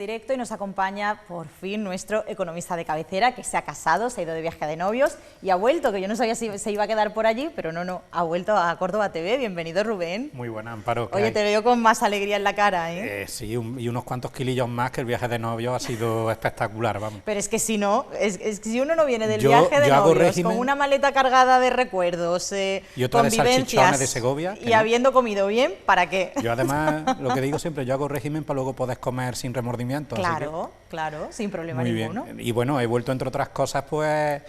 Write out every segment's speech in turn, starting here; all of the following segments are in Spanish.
Directo y nos acompaña por fin nuestro economista de cabecera, que se ha casado, se ha ido de viaje de novios y ha vuelto, que yo no sabía si se iba a quedar por allí, pero no, ha vuelto a Córdoba TV. Bienvenido, Rubén. Muy buena, Amparo. Oye, te veo con más alegría en la cara, ¿eh? Sí, y unos cuantos kilillos más, que el viaje de novios ha sido espectacular, vamos. Pero es que si no, es que si uno no viene del viaje de novios con una maleta cargada de recuerdos, y otra de salchichones de Segovia, y habiendo comido bien, ¿para qué? Yo además, lo que digo siempre, yo hago régimen para luego poder comer sin remordimiento. Claro, claro, sin problema ninguno. Bien. Y bueno, he vuelto entre otras cosas, pues,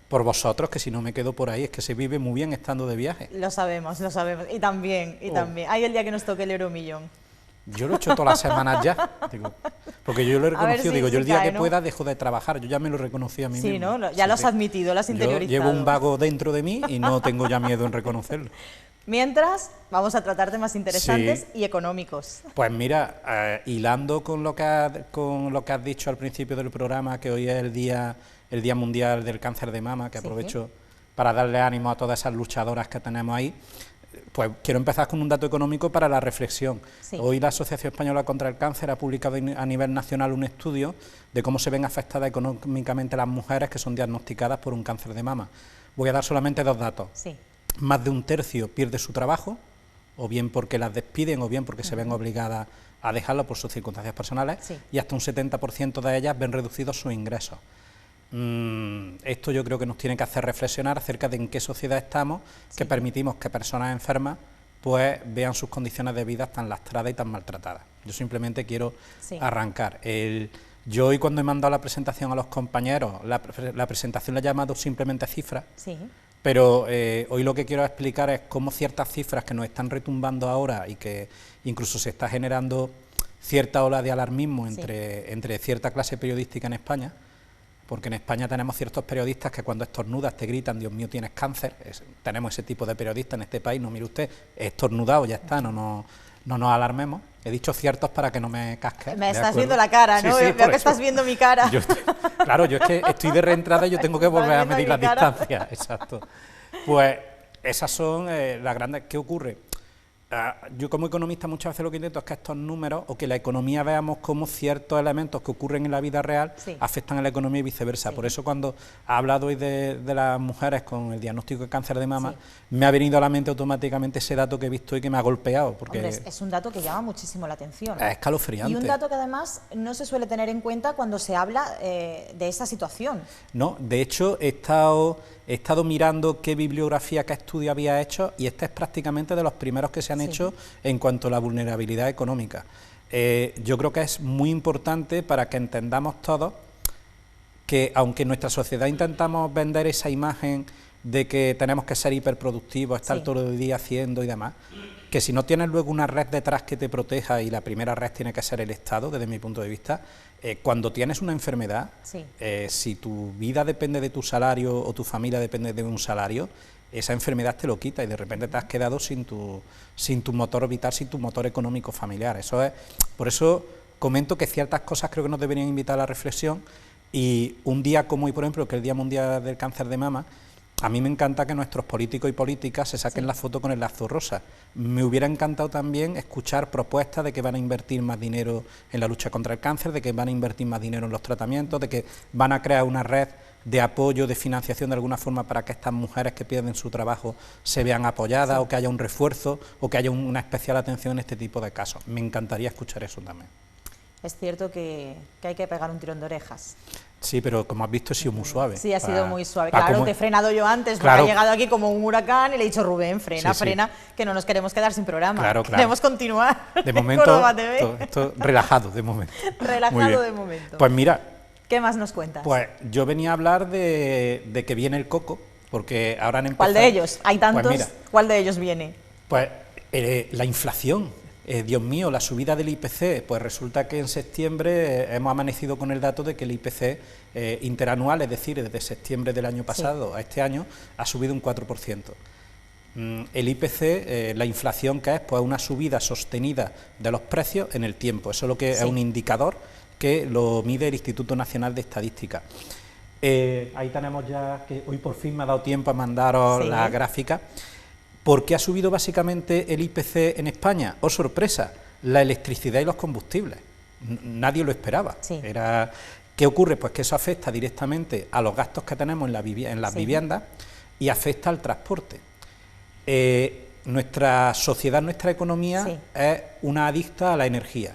por vosotros, que si no me quedo por ahí, es que se vive muy bien estando de viaje. Lo sabemos, y también. Hay el día que nos toque el euromillón. Yo lo he hecho todas las semanas ya, digo, porque yo lo he reconocido, yo el día que pueda dejo de trabajar, yo ya me lo reconocí a mí mismo. Sí, ¿no? Ya lo has admitido, lo has interiorizado. Yo llevo un vago dentro de mí y no tengo ya miedo en reconocerlo. Mientras, vamos a tratar temas interesantes y económicos. Pues mira, hilando con lo que has dicho al principio del programa, que hoy es el Día Mundial del Cáncer de Mama, que aprovecho para darle ánimo a todas esas luchadoras que tenemos ahí, pues quiero empezar con un dato económico para la reflexión. Hoy la Asociación Española contra el Cáncer ha publicado a nivel nacional un estudio de cómo se ven afectadas económicamente las mujeres que son diagnosticadas por un cáncer de mama. Voy a dar solamente dos datos. Más de un tercio pierde su trabajo, o bien porque las despiden, o bien porque se ven obligadas a dejarlo por sus circunstancias personales, y hasta un 70% de ellas ven reducidos sus ingresos. Esto yo creo que nos tiene que hacer reflexionar acerca de en qué sociedad estamos, que permitimos que personas enfermas pues vean sus condiciones de vida tan lastradas y tan maltratadas. Yo simplemente quiero arrancar. Yo hoy, cuando he mandado la presentación a los compañeros, la presentación la he llamado simplemente cifras, pero hoy lo que quiero explicar es cómo ciertas cifras que nos están retumbando ahora y que incluso se está generando cierta ola de alarmismo entre cierta clase periodística en España, porque en España tenemos ciertos periodistas que cuando estornudas te gritan: Dios mío, tienes cáncer. Tenemos ese tipo de periodistas en este país. No, mire usted, he estornudado, ya está, no nos alarmemos. He dicho ciertos para que no me casques. Me estás viendo la cara, ¿no? Veo que estás viendo mi cara. Claro, yo es que estoy de reentrada y yo tengo que volver a medir las distancias. Exacto. Pues esas son las grandes... ¿Qué ocurre? Yo como economista muchas veces lo que intento es que estos números, o que la economía, veamos cómo ciertos elementos que ocurren en la vida real afectan a la economía y viceversa. Por eso, cuando ha hablado hoy de las mujeres con el diagnóstico de cáncer de mama, me ha venido a la mente automáticamente ese dato que he visto y que me ha golpeado. Porque hombre, es un dato que llama muchísimo la atención. Es escalofriante. Y un dato que además no se suele tener en cuenta cuando se habla de esa situación. No, de hecho he estado mirando qué bibliografía, qué estudio había hecho, y este es prácticamente de los primeros que se han hecho en cuanto a la vulnerabilidad económica. Yo creo que es muy importante para que entendamos todos que, aunque en nuestra sociedad intentamos vender esa imagen de que tenemos que ser hiperproductivos, estar todo el día haciendo y demás, que si no tienes luego una red detrás que te proteja, y la primera red tiene que ser el Estado, desde mi punto de vista, cuando tienes una enfermedad, si tu vida depende de tu salario o tu familia depende de un salario, esa enfermedad te lo quita y de repente te has quedado sin tu motor vital, sin tu motor económico familiar. Por eso comento que ciertas cosas creo que nos deberían invitar a la reflexión, y un día como hoy, por ejemplo, que es el Día Mundial del Cáncer de Mama, a mí me encanta que nuestros políticos y políticas se saquen la foto con el lazo rosa. Me hubiera encantado también escuchar propuestas de que van a invertir más dinero en la lucha contra el cáncer, de que van a invertir más dinero en los tratamientos, de que van a crear una red de apoyo, de financiación de alguna forma, para que estas mujeres que pierden su trabajo se vean apoyadas, o que haya un refuerzo, o que haya una especial atención en este tipo de casos. Me encantaría escuchar eso también. Es cierto que hay que pegar un tirón de orejas. Sí, pero como has visto, he sido muy suave. Sí, ha sido muy suave. Claro, te he frenado yo antes, me ha llegado aquí como un huracán y le he dicho: Rubén, frena, que no nos queremos quedar sin programa. Queremos continuar. De momento, esto relajado, de momento. Relajado de momento. Pues mira, ¿qué más nos cuentas? Pues yo venía a hablar de que viene el coco, porque ahora han empezado... ¿Cuál de ellos? Hay tantos, pues mira, ¿cuál de ellos viene? Pues la inflación. Dios mío, la subida del IPC, pues resulta que en septiembre hemos amanecido con el dato de que el IPC interanual, es decir, desde septiembre del año pasado a este año, ha subido un 4%. El IPC, la inflación que es, pues una subida sostenida de los precios en el tiempo. Eso es lo que es un indicador que lo mide el Instituto Nacional de Estadística. Ahí tenemos ya, que hoy por fin me ha dado tiempo a mandaros la gráfica. ¿Por qué ha subido básicamente el IPC en España? ¡Oh, sorpresa! La electricidad y los combustibles. nadie lo esperaba. Sí. ¿Qué ocurre? Pues que eso afecta directamente a los gastos que tenemos en las viviendas y afecta al transporte. Nuestra sociedad, nuestra economía es una adicta a la energía.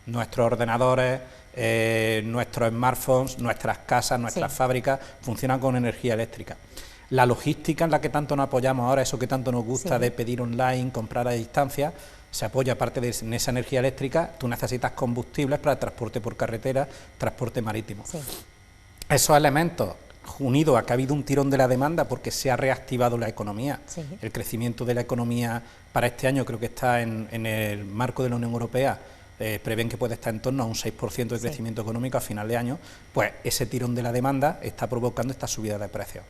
Nuestros ordenadores, nuestros smartphones, nuestras casas, nuestras fábricas funcionan con energía eléctrica. La logística en la que tanto nos apoyamos ahora, eso que tanto nos gusta de pedir online, comprar a distancia, se apoya, aparte de esa energía eléctrica, tú necesitas combustibles para el transporte por carretera, transporte marítimo. Esos elementos, unidos a que ha habido un tirón de la demanda porque se ha reactivado la economía, el crecimiento de la economía para este año creo que está en el marco de la Unión Europea, prevén que puede estar en torno a un 6% de crecimiento económico a final de año, pues ese tirón de la demanda está provocando esta subida de precios.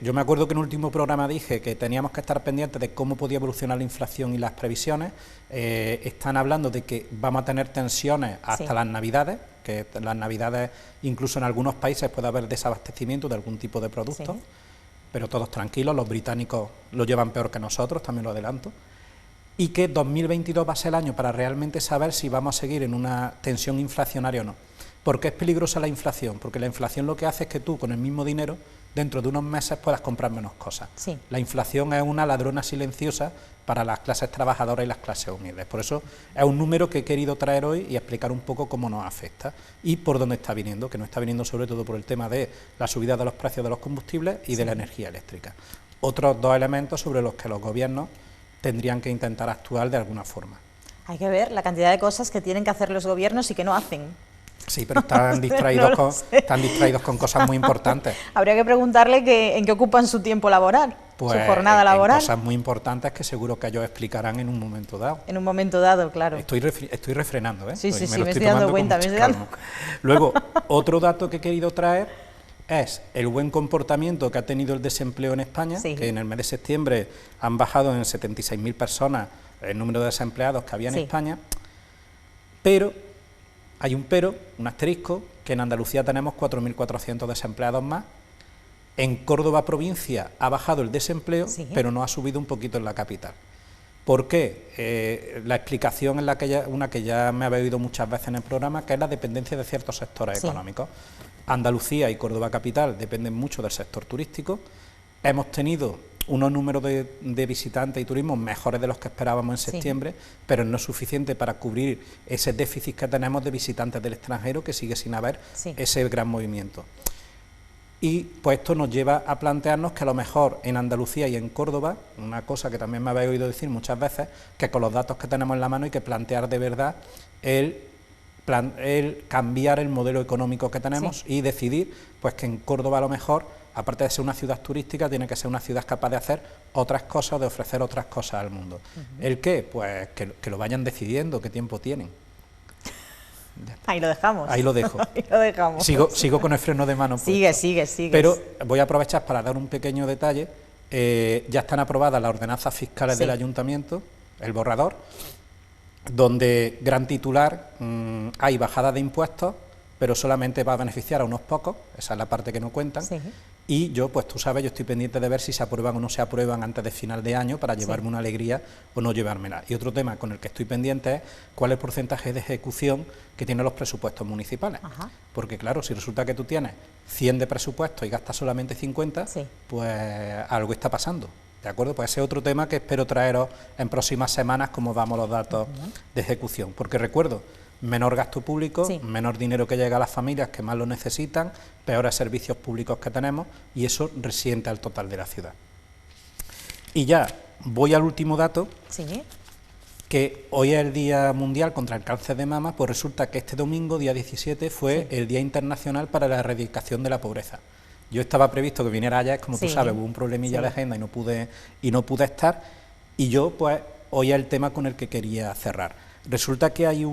Yo me acuerdo que en el último programa dije que teníamos que estar pendientes de cómo podía evolucionar la inflación y las previsiones. Están hablando de que vamos a tener tensiones hasta las Navidades, que las Navidades incluso en algunos países puede haber desabastecimiento de algún tipo de producto, pero todos tranquilos, los británicos lo llevan peor que nosotros, también lo adelanto, y que 2022 va a ser el año para realmente saber si vamos a seguir en una tensión inflacionaria o no. ¿Por qué es peligrosa la inflación? Porque la inflación lo que hace es que tú con el mismo dinero dentro de unos meses puedas comprar menos cosas. La inflación es una ladrona silenciosa para las clases trabajadoras y las clases humildes. Por eso es un número que he querido traer hoy y explicar un poco cómo nos afecta y por dónde está viniendo, que no está viniendo sobre todo por el tema de la subida de los precios de los combustibles y de la energía eléctrica. Otros dos elementos sobre los que los gobiernos tendrían que intentar actuar de alguna forma. Hay que ver la cantidad de cosas que tienen que hacer los gobiernos y que no hacen. Sí, pero están distraídos con cosas muy importantes. Habría que preguntarle en qué ocupan su tiempo laboral, su jornada laboral. Cosas muy importantes que seguro que ellos explicarán en un momento dado. En un momento dado, claro. Estoy refrenando, ¿eh? Sí, me estoy dando cuenta. Luego, otro dato que he querido traer es el buen comportamiento que ha tenido el desempleo en España, que en el mes de septiembre han bajado en 76.000 personas el número de desempleados que había en España, pero hay un asterisco, que en Andalucía tenemos 4.400 desempleados más. En Córdoba provincia ha bajado el desempleo, pero no ha subido un poquito en la capital. ¿Por qué? La explicación es una que ya me habéis oído muchas veces en el programa, que es la dependencia de ciertos sectores económicos. Andalucía y Córdoba capital dependen mucho del sector turístico. Hemos tenido unos números de visitantes y turismo mejores de los que esperábamos en septiembre, pero no es suficiente para cubrir ese déficit que tenemos de visitantes del extranjero, que sigue sin haber ese gran movimiento. Y pues esto nos lleva a plantearnos que a lo mejor en Andalucía y en Córdoba, una cosa que también me habéis oído decir muchas veces, que con los datos que tenemos en la mano hay que plantear de verdad el cambiar el modelo económico que tenemos y decidir pues que en Córdoba a lo mejor, aparte de ser una ciudad turística, tiene que ser una ciudad capaz de hacer otras cosas, de ofrecer otras cosas al mundo. ¿El qué? Pues que lo vayan decidiendo, qué tiempo tienen. Ahí lo dejamos. Ahí lo dejo. Ahí lo dejamos. Sigo con el freno de mano. Sigue. Pero voy a aprovechar para dar un pequeño detalle. Ya están aprobadas las ordenanzas fiscales del ayuntamiento, el borrador, donde gran titular, hay bajada de impuestos, pero solamente va a beneficiar a unos pocos, esa es la parte que no cuentan, y yo, pues tú sabes, yo estoy pendiente de ver si se aprueban o no se aprueban antes de final de año para llevarme una alegría o no llevármela. Y otro tema con el que estoy pendiente es cuál es el porcentaje de ejecución que tienen los presupuestos municipales. Porque claro, si resulta que tú tienes 100 de presupuesto y gastas solamente 50, pues algo está pasando. ¿De acuerdo? Pues ese es otro tema que espero traeros en próximas semanas, cómo vamos los datos de ejecución. Porque recuerdo, menor gasto público, menor dinero que llega a las familias que más lo necesitan, peores servicios públicos que tenemos, y eso resiente al total de la ciudad. Y ya voy al último dato, que hoy es el Día Mundial contra el Cáncer de Mama, pues resulta que este domingo, día 17, fue el Día Internacional para la Erradicación de la Pobreza. Yo estaba previsto que viniera ayer, como tú sabes, hubo un problemilla de agenda y no pude estar, y yo pues hoy es el tema con el que quería cerrar. Resulta que hay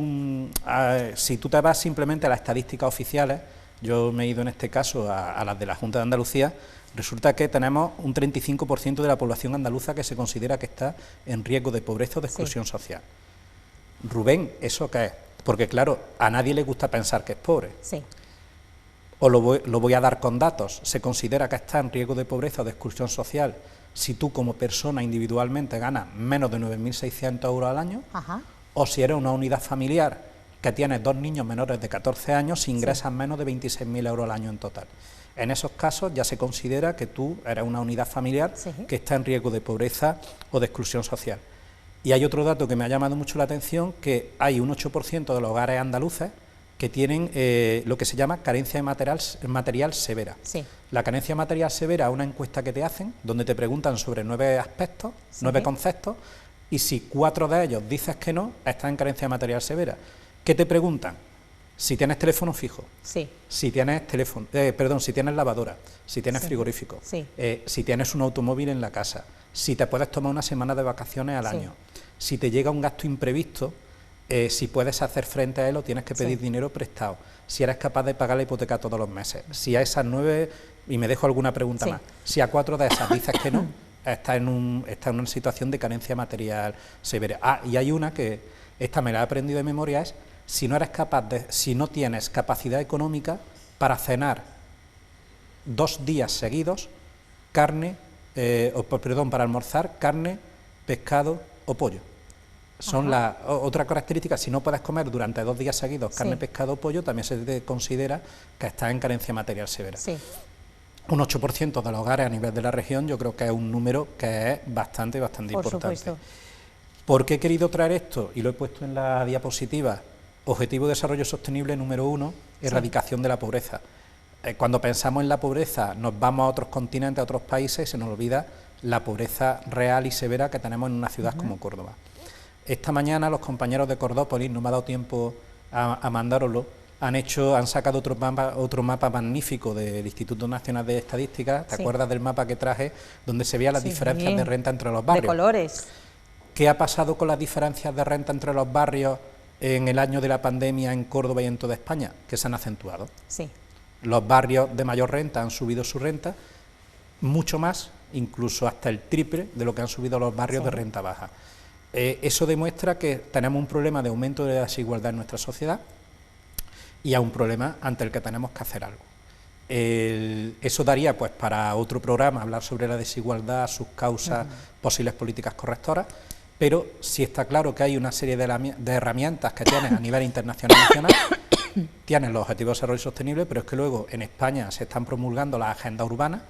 si tú te vas simplemente a las estadísticas oficiales, yo me he ido en este caso a las de la Junta de Andalucía, resulta que tenemos un 35% de la población andaluza que se considera que está en riesgo de pobreza o de exclusión social. Rubén, ¿eso qué es? Porque claro, a nadie le gusta pensar que es pobre. Os lo voy a dar con datos. Se considera que está en riesgo de pobreza o de exclusión social si tú como persona individualmente ganas menos de 9.600 euros al año, o si eres una unidad familiar que tienes 2 niños menores de 14 años si ingresas menos de 26.000 euros al año en total. En esos casos ya se considera que tú eres una unidad familiar que está en riesgo de pobreza o de exclusión social. Y hay otro dato que me ha llamado mucho la atención, que hay un 8% de los hogares andaluces que tienen lo que se llama carencia de material severa. Sí. La carencia material severa es una encuesta que te hacen, donde te preguntan sobre 9 aspectos, 9 conceptos, y si 4 de ellos dices que no, estás en carencia material severa. ¿Qué te preguntan? Si tienes teléfono fijo, si tienes teléfono, si tienes lavadora, si tienes frigorífico, si tienes un automóvil en la casa, si te puedes tomar una semana de vacaciones al año, si te llega un gasto imprevisto, si puedes hacer frente a él o tienes que pedir dinero prestado, si eres capaz de pagar la hipoteca todos los meses, si a esas 9, y me dejo alguna pregunta más, si a 4 de esas dices que no, estás en una situación de carencia material severa. Ah, y hay una que, esta me la he aprendido de memoria, es si no tienes capacidad económica para cenar 2 días seguidos para almorzar carne, pescado o pollo. Son otra característica, si no puedes comer durante 2 días seguidos carne, pescado o pollo, también se te considera que estás en carencia material severa. Un 8% de los hogares a nivel de la región, yo creo que es un número que es bastante importante. Supuesto. ¿Por qué he querido traer esto? Y lo he puesto en la diapositiva. Objetivo de Desarrollo Sostenible número 1, erradicación de la pobreza. Cuando pensamos en la pobreza, nos vamos a otros continentes, a otros países, y se nos olvida la pobreza real y severa que tenemos en una ciudad como Córdoba. Esta mañana los compañeros de Cordópolis, no me ha dado tiempo a mandároslo, han sacado otro mapa magnífico del Instituto Nacional de Estadística. ¿Te acuerdas del mapa que traje, donde se veían las diferencias de renta entre los barrios? De colores. ¿Qué ha pasado con las diferencias de renta entre los barrios en el año de la pandemia en Córdoba y en toda España? Que se han acentuado. Los barrios de mayor renta han subido su renta mucho más, incluso hasta el triple de lo que han subido los barrios de renta baja. Eso demuestra que tenemos un problema de aumento de la desigualdad en nuestra sociedad y a un problema ante el que tenemos que hacer algo. Eso daría pues para otro programa, hablar sobre la desigualdad, sus causas, posibles políticas correctoras, pero sí está claro que hay una serie de herramientas que tienes a nivel internacional y nacional. Tienes los Objetivos de Desarrollo Sostenible, pero es que luego en España se están promulgando las agendas urbanas,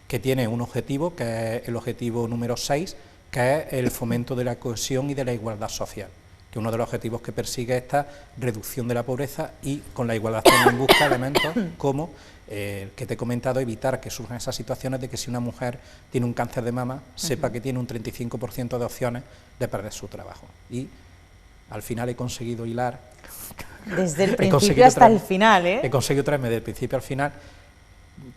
que tiene un objetivo, que es el objetivo número 6, que es el fomento de la cohesión y de la igualdad social, que uno de los objetivos que persigue es esta reducción de la pobreza y con la igualdad también busca elementos como que te he comentado, evitar que surjan esas situaciones de que si una mujer tiene un cáncer de mama, sepa que tiene un 35% de opciones de perder su trabajo. Y al final he conseguido hilar... Desde el principio hasta el final, He conseguido traerme del principio al final.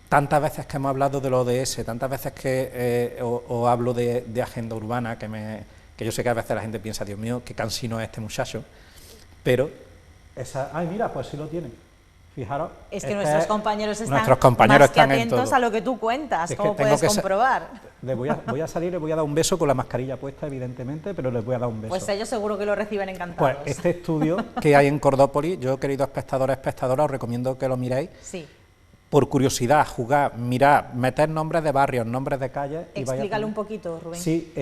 Tantas veces que hemos hablado del ODS, tantas veces que os hablo de agenda urbana, que yo sé que a veces la gente piensa, Dios mío, qué cansino es este muchacho, pero ay, mira, pues sí lo tienen. Fijaros. Es que nuestros compañeros están más que atentos a lo que tú cuentas, como puedes comprobar. Voy a salir, les voy a dar un beso con la mascarilla puesta, evidentemente, pero les voy a dar un beso. Pues ellos seguro que lo reciben encantados. Pues este estudio que hay en Cordópolis, yo, queridos espectadores, espectadoras, os recomiendo que lo miréis. Por curiosidad, jugar, mirar, meter nombres de barrios, nombres de calles... Explícalo un poquito, Rubén. Sí,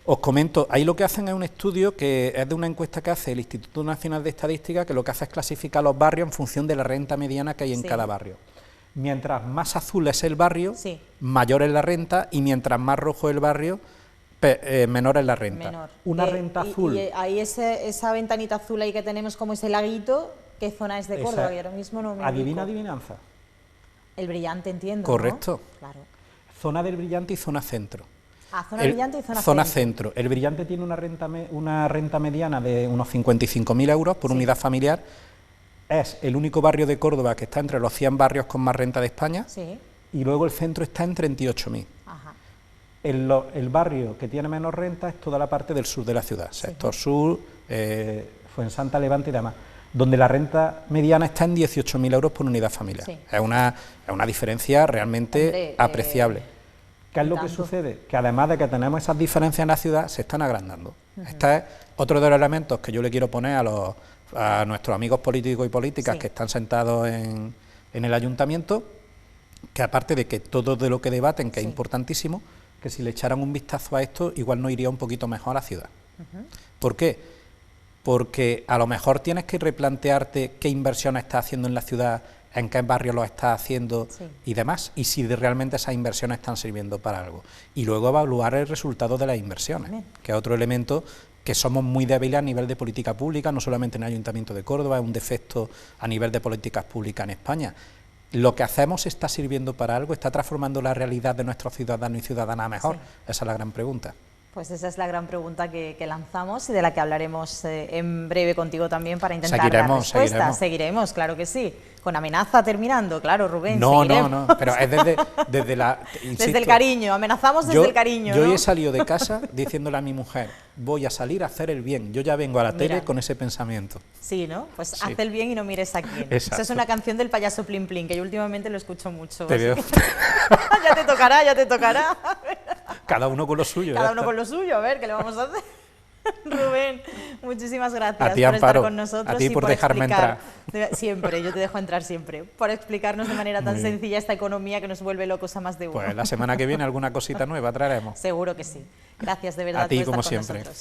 os comento, ahí lo que hacen es un estudio que es de una encuesta que hace el Instituto Nacional de Estadística, que lo que hace es clasificar los barrios en función de la renta mediana que hay en cada barrio. Mientras más azul es el barrio, mayor es la renta, y mientras más rojo es el barrio, menor es la renta. Una renta azul... Y ahí esa ventanita azul ahí que tenemos como ese laguito, ¿qué zona es de Córdoba? Que ahora mismo no me adivina, adivinanza. El Brillante, entiendo. Correcto. ¿No? Claro. Zona del Brillante y zona centro. Zona Brillante y zona centro. El Brillante tiene una renta mediana de unos 55.000 euros por unidad familiar. Es el único barrio de Córdoba que está entre los 100 barrios con más renta de España. Y luego el centro está en 38.000. El barrio que tiene menos renta es toda la parte del sur de la ciudad, sector sur, Fuensanta, Levante y demás, donde la renta mediana está en 18.000 euros por unidad familiar. Es una diferencia realmente apreciable. ¿Qué es lo que sucede? Que además de que tenemos esas diferencias en la ciudad, se están agrandando. Este es otro de los elementos que yo le quiero poner a nuestros amigos políticos y políticas que están sentados en el ayuntamiento, que aparte de que todo de lo que debaten, que es importantísimo, que si le echaran un vistazo a esto, igual nos iría un poquito mejor a la ciudad. ¿Por qué? porque a lo mejor tienes que replantearte qué inversiones estás haciendo en la ciudad, en qué barrio lo estás haciendo y demás, y si realmente esas inversiones están sirviendo para algo. Y luego evaluar el resultado de las inversiones, que es otro elemento que somos muy débiles a nivel de política pública, no solamente en el Ayuntamiento de Córdoba, es un defecto a nivel de políticas públicas en España. ¿Lo que hacemos está sirviendo para algo? ¿Está transformando la realidad de nuestros ciudadanos y ciudadanas mejor? Esa es la gran pregunta. Pues esa es la gran pregunta que lanzamos y de la que hablaremos en breve contigo también para intentar dar respuesta. Seguiremos, claro que sí. Con amenaza terminando, claro, Rubén. No, pero es desde la... Insisto, desde el cariño, amenazamos desde el cariño. Yo he salido de casa diciéndole a mi mujer, voy a salir a hacer el bien. Yo ya vengo a la tele con ese pensamiento. Sí, ¿no? Pues haz el bien y no mires a quién. Esa es una canción del payaso Plin Plin, que yo últimamente lo escucho mucho. Te veo. Ya te tocará, ya te tocará. Cada uno con lo suyo. Cada uno con lo suyo, a ver, ¿qué le vamos a hacer? Rubén, muchísimas gracias a ti, por Amparo, estar con nosotros. A ti por dejarme entrar. Siempre, yo te dejo entrar siempre. Por explicarnos de manera tan sencilla esta economía que nos vuelve locos a más de uno. Pues la semana que viene alguna cosita nueva traeremos. Seguro que sí. Gracias de verdad a ti, por estar como con siempre. nosotros.